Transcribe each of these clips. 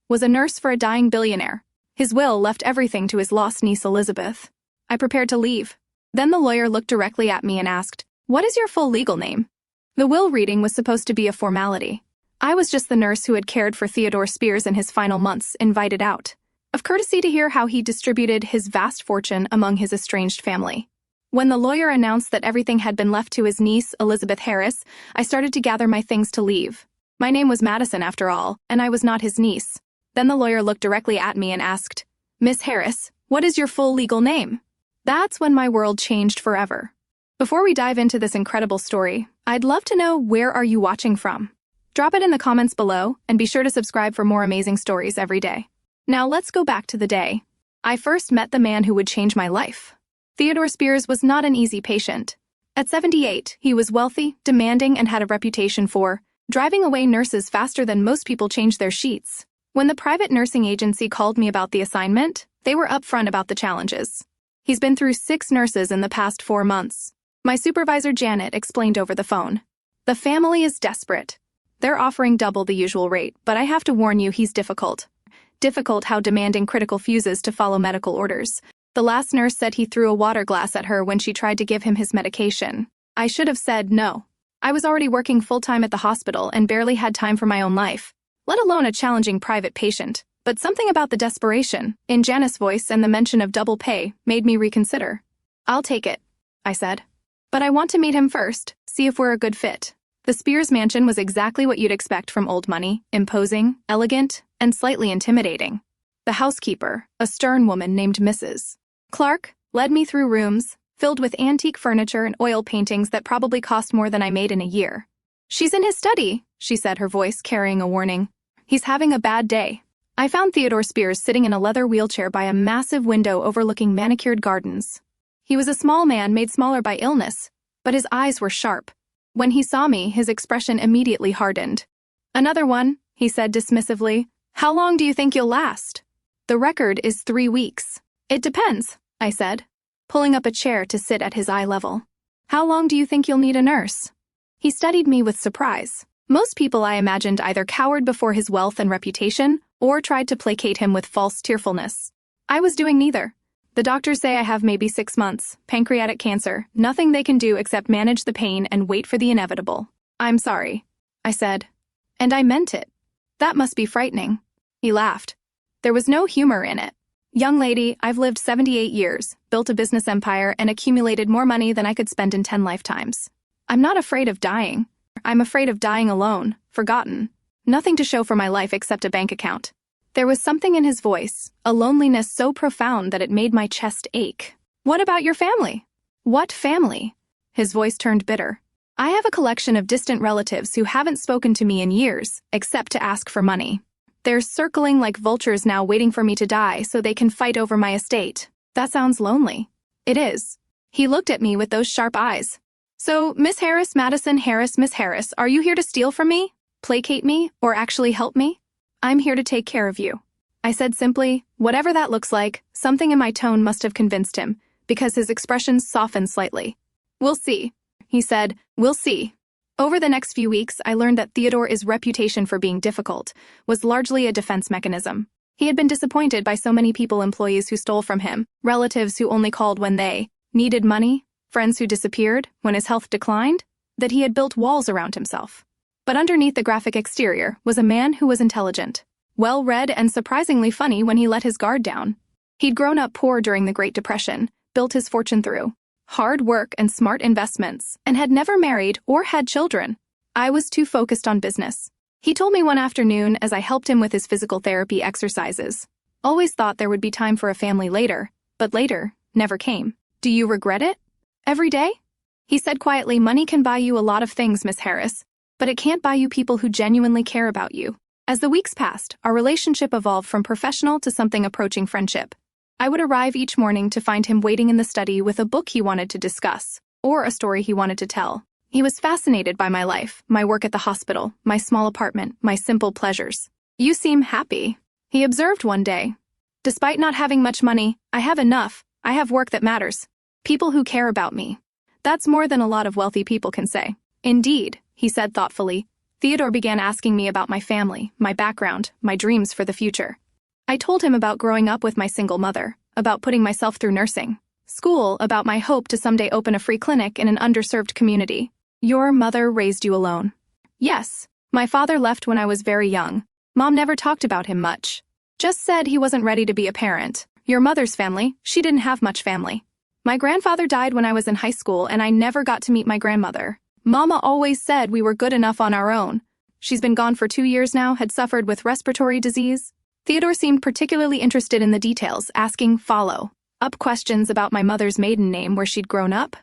was a nurse for a dying billionaire. His will left everything to his lost niece Elizabeth. I prepared to leave. Then the lawyer looked directly at me and asked, "What is your full legal name?" The will reading was supposed to be a formality. I was just the nurse who had cared for Theodore Spears in his final months, invited out, of courtesy to hear how he distributed his vast fortune among his estranged family. When the lawyer announced that everything had been left to his niece, Elizabeth Harris, I started to gather my things to leave. My name was Madison, after all, and I was not his niece. Then the lawyer looked directly at me and asked, "Miss Harris, what is your full legal name?" That's when my world changed forever. Before we dive into this incredible story, I'd love to know, where are you watching from? Drop it in the comments below, and be sure to subscribe for more amazing stories every day. Now let's go back to the day I first met the man who would change my life. Theodore Spears was not an easy patient. At 78, he was wealthy, demanding, and had a reputation for driving away nurses faster than most people change their sheets. When the private nursing agency called me about the assignment, they were upfront about the challenges. He's been through 6 nurses in the past 4 months. My supervisor Janet explained over the phone. The family is desperate. They're offering double the usual rate, but I have to warn you, he's difficult. Difficult how demanding critical fuses to follow medical orders. The last nurse said he threw a water glass at her when she tried to give him his medication. I should have said no. I was already working full-time at the hospital and barely had time for my own life, let alone a challenging private patient. But something about the desperation in Janet's voice and the mention of double pay made me reconsider. "I'll take it," I said. "But I want to meet him first, see if we're a good fit." The Spears mansion was exactly what you'd expect from old money: imposing, elegant, and slightly intimidating. The housekeeper, a stern woman named Mrs. Clark, led me through rooms filled with antique furniture and oil paintings that probably cost more than I made in a year. "She's in his study," she said, her voice carrying a warning. "He's having a bad day." I found Theodore Spears sitting in a leather wheelchair by a massive window overlooking manicured gardens. He was a small man made smaller by illness, but his eyes were sharp. When he saw me, his expression immediately hardened. "Another one," he said dismissively. "How long do you think you'll last?" "The record is 3 weeks. "It depends," I said, pulling up a chair to sit at his eye level. "How long do you think you'll need a nurse?" He studied me with surprise. Most people, I imagined, either cowered before his wealth and reputation or tried to placate him with false tearfulness. I was doing neither. "The doctors say I have maybe 6 months, pancreatic cancer, nothing they can do except manage the pain and wait for the inevitable." "I'm sorry," I said. And I meant it. "That must be frightening." He laughed. There was no humor in it. "Young lady, I've lived 78 years, built a business empire, and accumulated more money than I could spend in 10 lifetimes. I'm not afraid of dying. I'm afraid of dying alone, forgotten. Nothing to show for my life except a bank account." There was something in his voice, a loneliness so profound that it made my chest ache. "What about your family?" "What family?" His voice turned bitter. "I have a collection of distant relatives who haven't spoken to me in years, except to ask for money. They're circling like vultures now, waiting for me to die so they can fight over my estate." "That sounds lonely." "It is." He looked at me with those sharp eyes. "So, Miss Harris, Madison Harris, Miss Harris, are you here to steal from me, placate me, or actually help me?" "I'm here to take care of you," I said simply. Whatever that looks like, something in my tone must have convinced him, because his expression softened slightly. "We'll see," he said. "We'll see." Over the next few weeks, I learned that Theodore's reputation for being difficult was largely a defense mechanism. He had been disappointed by so many employees who stole from him, relatives who only called when they needed money, friends who disappeared when his health declined, that he had built walls around himself. But underneath the graphic exterior was a man who was intelligent, well-read, and surprisingly funny when he let his guard down. He'd grown up poor during the Great Depression, built his fortune through hard work and smart investments, and had never married or had children. I was too focused on business. He told me one afternoon as I helped him with his physical therapy exercises. "Always thought there would be time for a family later, but later never came. Do you regret it?" "Every day?" He said quietly. "Money can buy you a lot of things, Miss Harris, but it can't buy you people who genuinely care about you." As the weeks passed, our relationship evolved from professional to something approaching friendship. I would arrive each morning to find him waiting in the study with a book he wanted to discuss, or a story he wanted to tell. He was fascinated by my life, my work at the hospital, my small apartment, my simple pleasures. "You seem happy," he observed one day. "Despite not having much money, I have enough. I have work that matters. People who care about me. That's more than a lot of wealthy people can say." "Indeed," he said thoughtfully. Theodore began asking me about my family, my background, my dreams for the future. I told him about growing up with my single mother, about putting myself through nursing school, about my hope to someday open a free clinic in an underserved community. Your mother raised you alone. Yes. My father left when I was very young. Mom never talked about him much. Just said he wasn't ready to be a parent. Your mother's family, she didn't have much family. My grandfather died when I was in high school and I never got to meet my grandmother. Mama always said we were good enough on our own. She's been gone for 2 years now, had suffered with respiratory disease. Theodore seemed particularly interested in the details, asking follow-up questions about my mother's maiden name, where she'd grown up.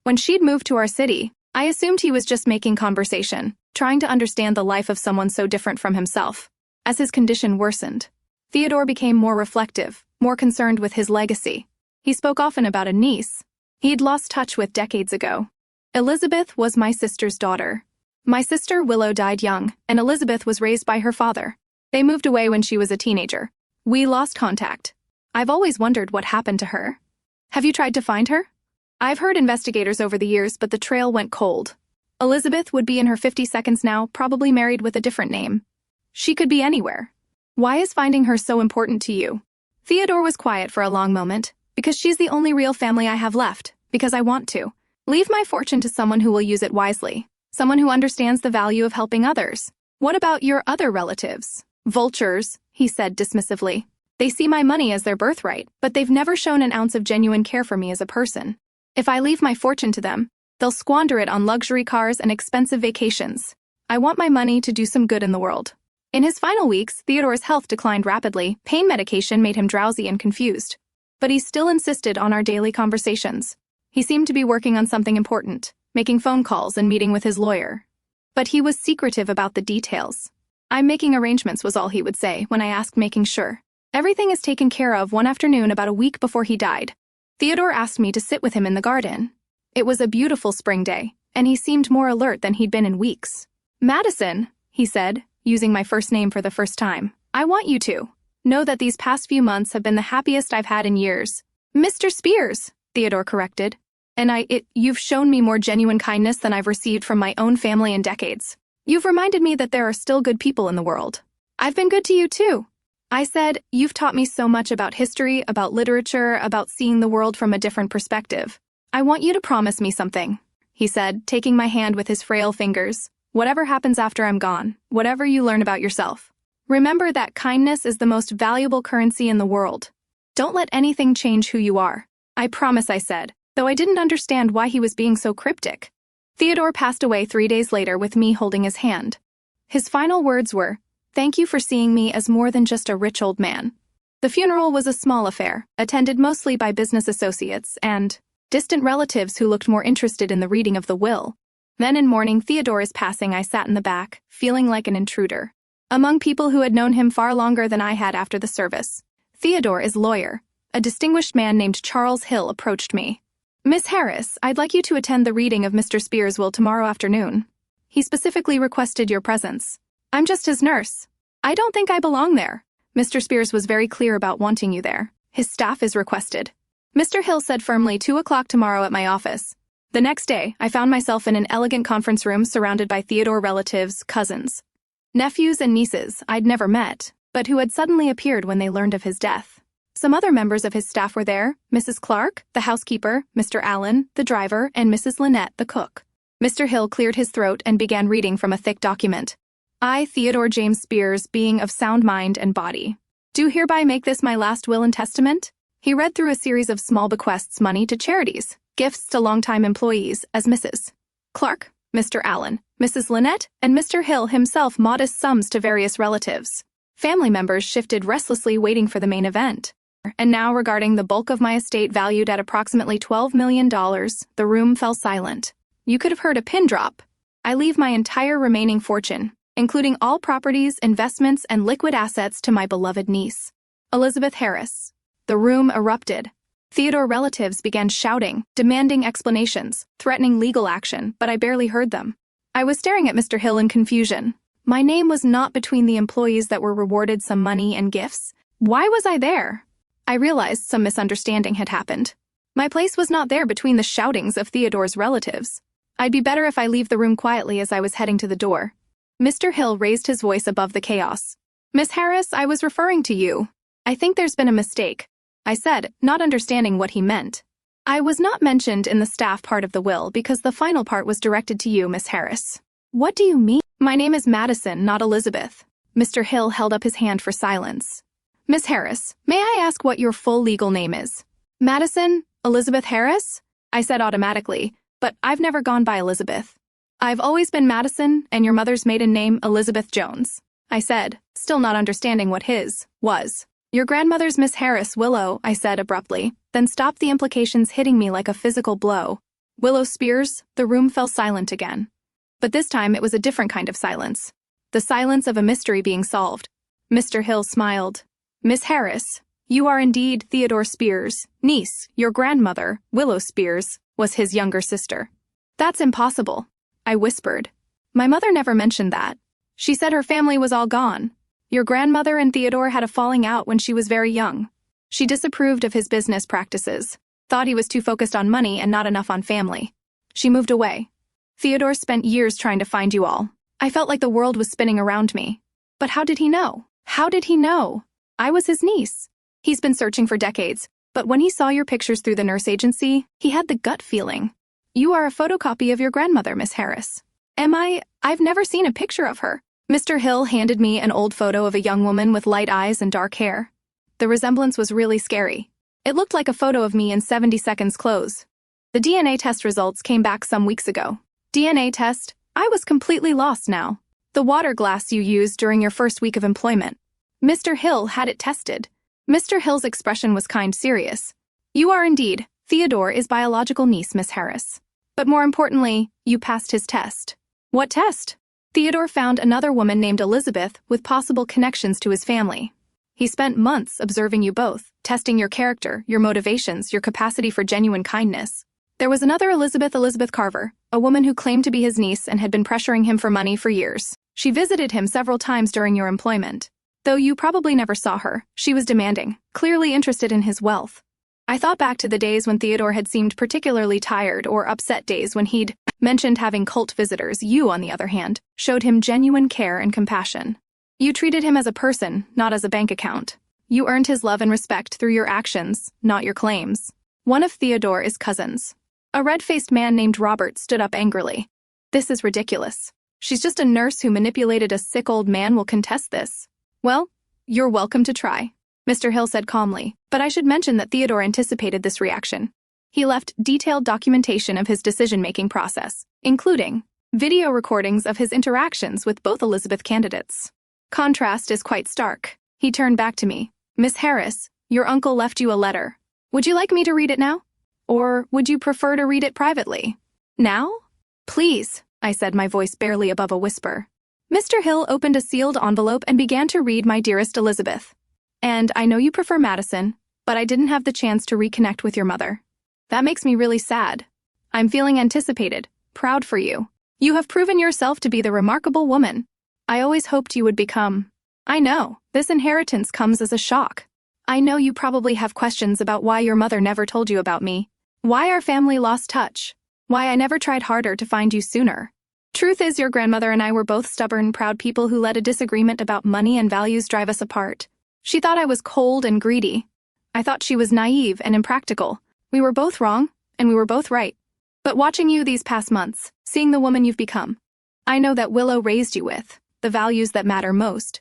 When she'd moved to our city, I assumed he was just making conversation, trying to understand the life of someone so different from himself. As his condition worsened, Theodore became more reflective, more concerned with his legacy. He spoke often about a niece he'd lost touch with decades ago. Elizabeth was my sister's daughter. My sister Willow died young, and Elizabeth was raised by her father. They moved away when she was a teenager. We lost contact. I've always wondered what happened to her. Have you tried to find her? I've heard investigators over the years, but the trail went cold. Elizabeth would be in her 52nd now, probably married with a different name. She could be anywhere. Why is finding her so important to you? Theodore was quiet for a long moment. Because she's the only real family I have left. Because I want to leave my fortune to someone who will use it wisely. Someone who understands the value of helping others. What about your other relatives? Vultures, he said dismissively. They see my money as their birthright, but they've never shown an ounce of genuine care for me as a person. If I leave my fortune to them, they'll squander it on luxury cars and expensive vacations. I want my money to do some good in the world. In his final weeks, Theodore's health declined rapidly. Pain medication made him drowsy and confused. But he still insisted on our daily conversations. He seemed to be working on something important, making phone calls and meeting with his lawyer. But he was secretive about the details. I'm making arrangements, was all he would say when I asked, making sure. Everything is taken care of. One afternoon about a week before he died, Theodore asked me to sit with him in the garden. It was a beautiful spring day, and he seemed more alert than he'd been in weeks. Madison, he said, using my first name for the first time, I want you to know that these past few months have been the happiest I've had in years. Mr. Spears, Theodore corrected. And you've shown me more genuine kindness than I've received from my own family in decades. You've reminded me that there are still good people in the world. I've been good to you too. I said, you've taught me so much about history, about literature, about seeing the world from a different perspective. I want you to promise me something, he said, taking my hand with his frail fingers. Whatever happens after I'm gone, whatever you learn about yourself, remember that kindness is the most valuable currency in the world. Don't let anything change who you are. I promise, I said, though I didn't understand why he was being so cryptic. Theodore passed away 3 days later with me holding his hand. His final words were, "Thank you for seeing me as more than just a rich old man." The funeral was a small affair, attended mostly by business associates and distant relatives who looked more interested in the reading of the will. Then in mourning Theodore's passing, I sat in the back, feeling like an intruder. Among people who had known him far longer than I had after the service. Theodore is lawyer. A distinguished man named Charles Hill approached me. Miss Harris, I'd like you to attend the reading of Mr. Spears' will tomorrow afternoon. He specifically requested your presence. I'm just his nurse. I don't think I belong there. Mr. Spears was very clear about wanting you there. His staff is requested. Mr. Hill said firmly, 2 o'clock tomorrow at my office. The next day, I found myself in an elegant conference room surrounded by Theodore relatives, cousins, nephews and nieces I'd never met, but who had suddenly appeared when they learned of his death. Some other members of his staff were there, Mrs. Clark, the housekeeper, Mr. Allen, the driver, and Mrs. Lynette, the cook. Mr. Hill cleared his throat and began reading from a thick document. I, Theodore James Spears, being of sound mind and body, do hereby make this my last will and testament. He read through a series of small bequests, money to charities, gifts to longtime employees as Mrs. Clark, Mr. Allen, Mrs. Lynette, and Mr. Hill himself, modest sums to various relatives. Family members shifted restlessly, waiting for the main event. And now, regarding the bulk of my estate valued at approximately $12 million, the room fell silent. You could have heard a pin drop. I leave my entire remaining fortune, including all properties, investments, and liquid assets, to my beloved niece, Elizabeth Harris. The room erupted. Theodore relatives began shouting, demanding explanations, threatening legal action, but I barely heard them. I was staring at Mr. Hill in confusion. My name was not between the employees that were rewarded some money and gifts. Why was I there? I realized some misunderstanding had happened. My place was not there between the shoutings of Theodore's relatives. I'd be better if I leave the room quietly. As I was heading to the door, Mr. Hill raised his voice above the chaos. Miss Harris, I was referring to you. I think there's been a mistake, I said, not understanding what he meant. I was not mentioned in the staff part of the will because the final part was directed to you, Miss Harris. What do you mean? My name is Madison, not Elizabeth. Mr. Hill held up his hand for silence. Miss Harris, may I ask what your full legal name is? Madison Elizabeth Harris? I said automatically, but I've never gone by Elizabeth. I've always been Madison, and your mother's maiden name Elizabeth Jones, I said, still not understanding what his was. Your grandmother's Miss Harris Willow, I said abruptly, then stopped, the implications hitting me like a physical blow. Willow Spears. The room fell silent again. But this time it was a different kind of silence. The silence of a mystery being solved. Mr. Hill smiled. Miss Harris, you are indeed Theodore Spears' niece. Your grandmother, Willow Spears, was his younger sister. That's impossible, I whispered. My mother never mentioned that. She said her family was all gone. Your grandmother and Theodore had a falling out when she was very young. She disapproved of his business practices, thought he was too focused on money and not enough on family. She moved away. Theodore spent years trying to find you all. I felt like the world was spinning around me. But how did he know? How did he know? I was his niece. He's been searching for decades, but when he saw your pictures through the nurse agency, he had the gut feeling. You are a photocopy of your grandmother, Miss Harris. Am I? I've never seen a picture of her. Mr. Hill handed me an old photo of a young woman with light eyes and dark hair. The resemblance was really scary. It looked like a photo of me in 70 seconds clothes. The DNA test results came back some weeks ago. DNA test? I was completely lost now. The water glass you used during your first week of employment. Mr. Hill had it tested. Mr. Hill's expression was kind serious. You are indeed Theodore's biological niece, Miss Harris. But more importantly, you passed his test. What test? Theodore found another woman named Elizabeth with possible connections to his family. He spent months observing you both, testing your character, your motivations, your capacity for genuine kindness. There was another Elizabeth Carver, a woman who claimed to be his niece and had been pressuring him for money for years. She visited him several times during your employment. Though you probably never saw her, she was demanding, clearly interested in his wealth. I thought back to the days when Theodore had seemed particularly tired, or upset days when he'd mentioned having cult visitors. You, on the other hand, showed him genuine care and compassion. You treated him as a person, not as a bank account. You earned his love and respect through your actions, not your claims. One of Theodore's cousins, a red-faced man named Robert, stood up angrily. This is ridiculous. She's just a nurse who manipulated a sick old man. Will contest this. Well, you're welcome to try, Mr. Hill said calmly, but I should mention that Theodore anticipated this reaction. He left detailed documentation of his decision-making process, including video recordings of his interactions with both Elizabeth candidates. Contrast is quite stark. He turned back to me. Miss Harris, your uncle left you a letter. Would you like me to read it now? Or would you prefer to read it privately? Now? Please, I said, my voice barely above a whisper. Mr. Hill opened a sealed envelope and began to read. My dearest Elizabeth. And I know you prefer Madison, but I didn't have the chance to reconnect with your mother. That makes me really sad. I'm feeling anticipated, proud for you. You have proven yourself to be the remarkable woman I always hoped you would become. I know, this inheritance comes as a shock. I know you probably have questions about why your mother never told you about me, why our family lost touch, why I never tried harder to find you sooner. Truth is, your grandmother and I were both stubborn, proud people who let a disagreement about money and values drive us apart. She thought I was cold and greedy. I thought she was naive and impractical. We were both wrong, and we were both right. But watching you these past months, seeing the woman you've become, I know that Willow raised you with the values that matter most.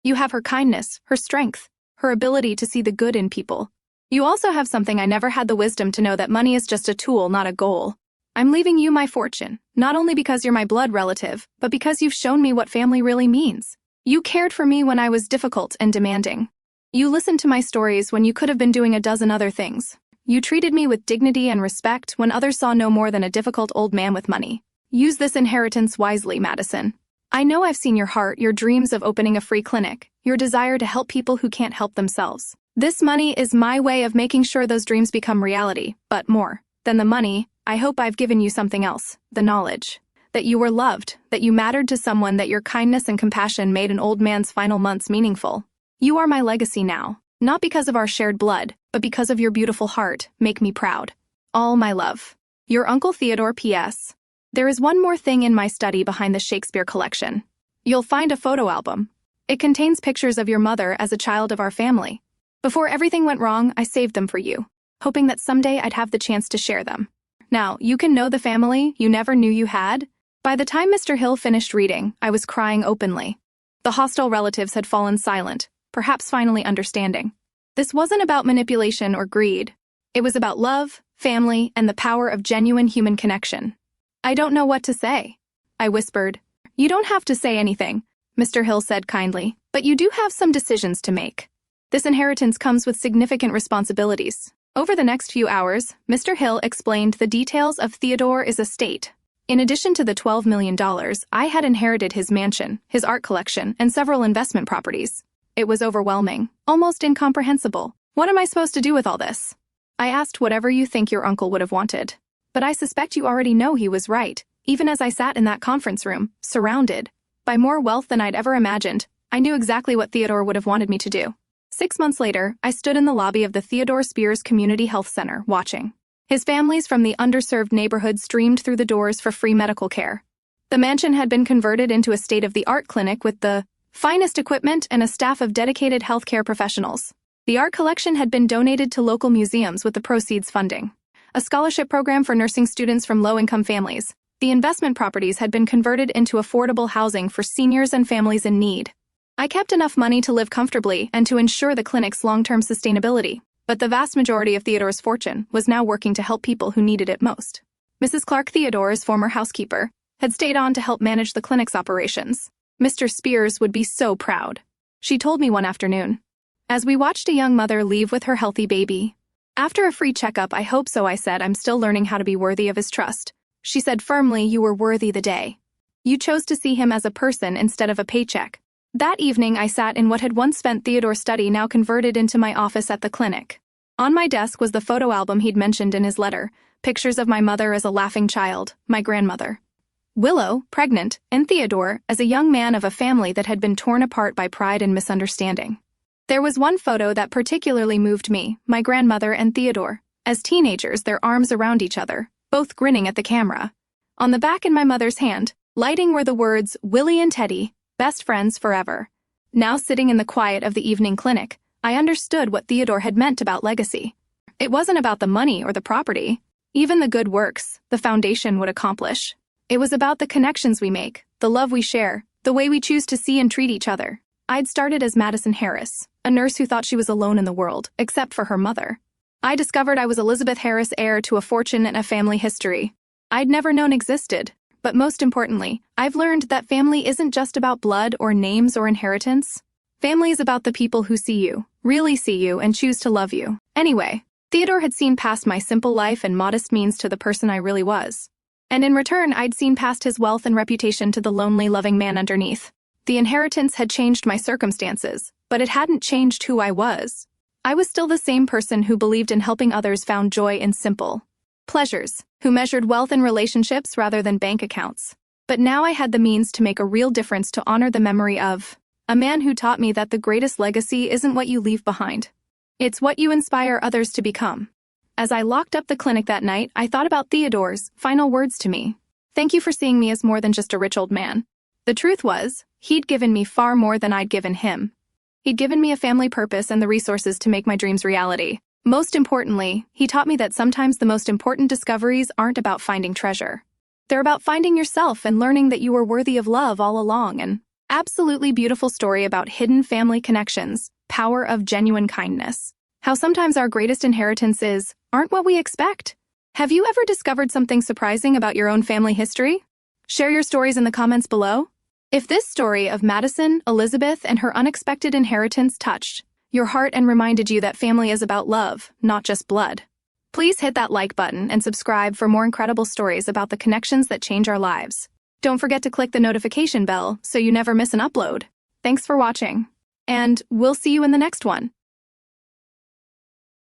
You have her kindness, her strength, her ability to see the good in people. You also have something I never had: the wisdom to know that money is just a tool, not a goal. I'm leaving you my fortune, not only because you're my blood relative, but because you've shown me what family really means. You cared for me when I was difficult and demanding. You listened to my stories when you could have been doing a dozen other things. You treated me with dignity and respect when others saw no more than a difficult old man with money. Use this inheritance wisely, Madison. I know I've seen your heart, your dreams of opening a free clinic, your desire to help people who can't help themselves. This money is my way of making sure those dreams become reality, but more than the money, I hope I've given you something else: the knowledge that you were loved, that you mattered to someone, that your kindness and compassion made an old man's final months meaningful. You are my legacy now, not because of our shared blood, but because of your beautiful heart. Make me proud. All my love. Your Uncle Theodore. P.S. There is one more thing in my study behind the Shakespeare collection. You'll find a photo album. It contains pictures of your mother as a child of our family. Before everything went wrong, I saved them for you, hoping that someday I'd have the chance to share them. Now, you can know the family you never knew you had. By the time Mr. Hill finished reading, I was crying openly. The hostile relatives had fallen silent, perhaps finally understanding. This wasn't about manipulation or greed. It was about love, family, and the power of genuine human connection. I don't know what to say, I whispered. You don't have to say anything, Mr. Hill said kindly, but you do have some decisions to make. This inheritance comes with significant responsibilities. Over the next few hours, Mr. Hill explained the details of Theodore's estate. In addition to the $12 million, I had inherited his mansion, his art collection, and several investment properties. It was overwhelming, almost incomprehensible. What am I supposed to do with all this? I asked whatever you think your uncle would have wanted. But I suspect you already know he was right, even as I sat in that conference room, surrounded by more wealth than I'd ever imagined. I knew exactly what Theodore would have wanted me to do. 6 months later, I stood in the lobby of the Theodore Spears Community Health Center, watching. His families from the underserved neighborhood streamed through the doors for free medical care. The mansion had been converted into a state-of-the-art clinic with the finest equipment and a staff of dedicated healthcare professionals. The art collection had been donated to local museums with the proceeds funding a scholarship program for nursing students from low-income families. The investment properties had been converted into affordable housing for seniors and families in need. I kept enough money to live comfortably and to ensure the clinic's long-term sustainability. But the vast majority of Theodore's fortune was now working to help people who needed it most. Mrs. Clark, Theodore's former housekeeper, had stayed on to help manage the clinic's operations. Mr. Spears would be so proud, she told me one afternoon, as we watched a young mother leave with her healthy baby. After a free checkup, I hope so, I said. I'm still learning how to be worthy of his trust. She said firmly, you were worthy the day you chose to see him as a person instead of a paycheck. That evening, I sat in what had once spent Theodore's study, now converted into my office at the clinic. On my desk was the photo album he'd mentioned in his letter, pictures of my mother as a laughing child, my grandmother, Willow, pregnant, and Theodore as a young man of a family that had been torn apart by pride and misunderstanding. There was one photo that particularly moved me, my grandmother and Theodore, as teenagers, their arms around each other, both grinning at the camera. On the back in my mother's hand, lighting were the words, Willie and Teddy, best friends forever. Now sitting in the quiet of the evening clinic, I understood what Theodore had meant about legacy. It wasn't about the money or the property, even the good works the foundation would accomplish. It was about the connections we make, the love we share, the way we choose to see and treat each other. I'd started as Madison Harris, a nurse who thought she was alone in the world, except for her mother. I discovered I was Elizabeth Harris, heir to a fortune and a family history I'd never known existed. But most importantly, I've learned that family isn't just about blood or names or inheritance. Family is about the people who see you, really see you, and choose to love you. Anyway, Theodore had seen past my simple life and modest means to the person I really was. And in return, I'd seen past his wealth and reputation to the lonely, loving man underneath. The inheritance had changed my circumstances, but it hadn't changed who I was. I was still the same person who believed in helping others, found joy in simple pleasures, who measured wealth in relationships rather than bank accounts. But now I had the means to make a real difference, to honor the memory of a man who taught me that the greatest legacy isn't what you leave behind. It's what you inspire others to become. As I locked up the clinic that night, I thought about Theodore's final words to me. Thank you for seeing me as more than just a rich old man. The truth was, he'd given me far more than I'd given him. He'd given me a family purpose and the resources to make my dreams reality. Most importantly, he taught me that sometimes the most important discoveries aren't about finding treasure. They're about finding yourself and learning that you were worthy of love all along. An absolutely beautiful story about hidden family connections, power of genuine kindness. How sometimes our greatest inheritances aren't what we expect. Have you ever discovered something surprising about your own family history? Share your stories in the comments below. If this story of Madison, Elizabeth, and her unexpected inheritance touched your heart and reminded you that family is about love, not just blood, please hit that like button and subscribe for more incredible stories about the connections that change our lives. Don't forget to click the notification bell so you never miss an upload. Thanks for watching, and we'll see you in the next one.